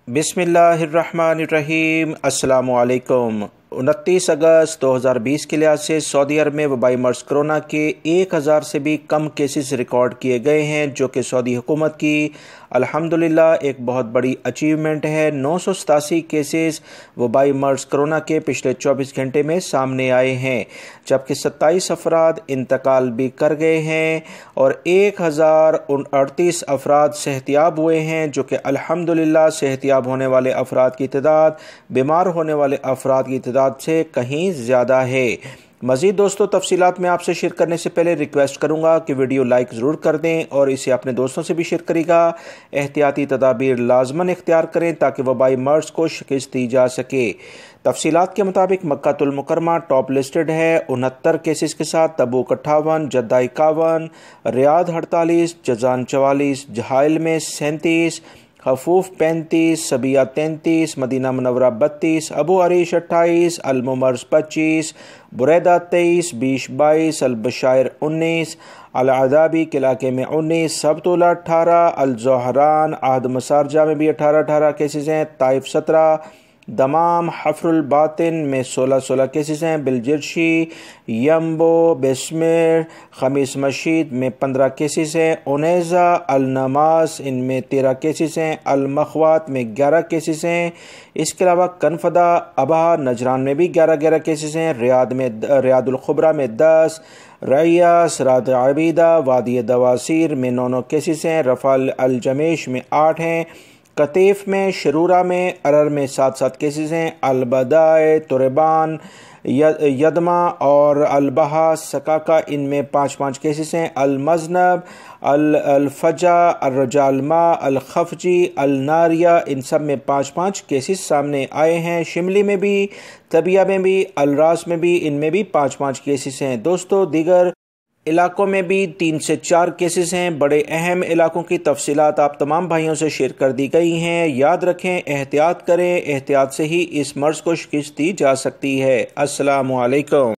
बिस्मिल्लाहिर्रहमानिर्रहीम। अस्सलामु अलैकुम। 29 अगस्त 2020 के लिहाज से सऊदी अरब में वबाई मर्ज कोरोना के 1000 से भी कम केसेस रिकॉर्ड किए गए हैं, जो कि सऊदी हुकूमत की अल्हम्दुलिल्लाह एक बहुत बड़ी अचीवमेंट है। 987 केसेस वबाई मर्ज कोरोना के पिछले 24 घंटे में सामने आए हैं, जबकि 27 अफराद इंतकाल भी कर गए हैं और 1038 अफराद सेहतियाब हुए हैं, जो कि अल्हम्दुलिल्लाह सेहतियाब होने वाले अफराद की तादाद बीमार होने वाले अफराद की तादाद से कहीं ज़्यादा है। मज़ीद दोस्तों, तफसीलात में आपसे शेयर करने से पहले रिक्वेस्ट करूंगा कि वीडियो लाइक ज़रूर कर दें और इसे अपने दोस्तों से भी शेयर करेगा। एहतियाती तदाबीर लाजमन इख्तियार करें ताकि वबाई मर्ज को शिकस्त दी जा सके। तफसीलात के मुताबिक मक्कातुल मुकरमा टॉप लिस्टेड है 69 केसेस के साथ, तबूक 58, जद्दा 51, रियाद 48, जजान 44, जहाइल में 37, Hofuf 35, Sabya 33, Medina Munawwara 32, Abu Arish 28, अल-मुमर्ज 25, बुरैदा 23, बीश 22, अल-बशायर 19, अल-अदाबी के इलाके में 19, सबतुल्ला 18, अल-ज़ोहरान आहद मसारजा में भी 18 केसेस हैं, ताइफ 17, दमाम हफ्रुल बातिन में 16 केसेस हैं, बिलजिरशी, यम्बो, बेस्मेर, खमीस मशीद में 15 केसेस हैं, उनेज़ा, अल-नमास इनमें 13 केसेस हैं, अल-मखवात में 11 केसेस हैं। इसके अलावा कनफदा, अबहा, नजरान में भी 11 केसेस हैं, रियादुल खुबरा में 10, रैया, सरात आबिदा, वादी दवासीर में 9 केसेस हैं, रफ़ाल अल-जमेश में 8 हैं, कतीफ में, शरूरा में, अरर में 7 केसेस हैं, अलबदाए, तुरबान, यदमा और अलबहा सकाका इनमें 5 केसेस हैं, अलमजनब, अल-फजा, अर्रजालमा, अल-खफजी, अल-नारिया इन सब में 5 केसेस सामने आए हैं। शिमली में भी, तबिया में भी, अलरास में भी इनमें भी 5 केसेस हैं। दोस्तों, दीगर इलाकों में भी 3 से 4 केसेस हैं। बड़े अहम इलाकों की तफसीलात आप तमाम भाइयों से शेयर कर दी गई हैं। याद रखें, एहतियात करें, एहतियात से ही इस मर्ज को शिकस्त दी जा सकती है। अस्सलामु अलैकुम।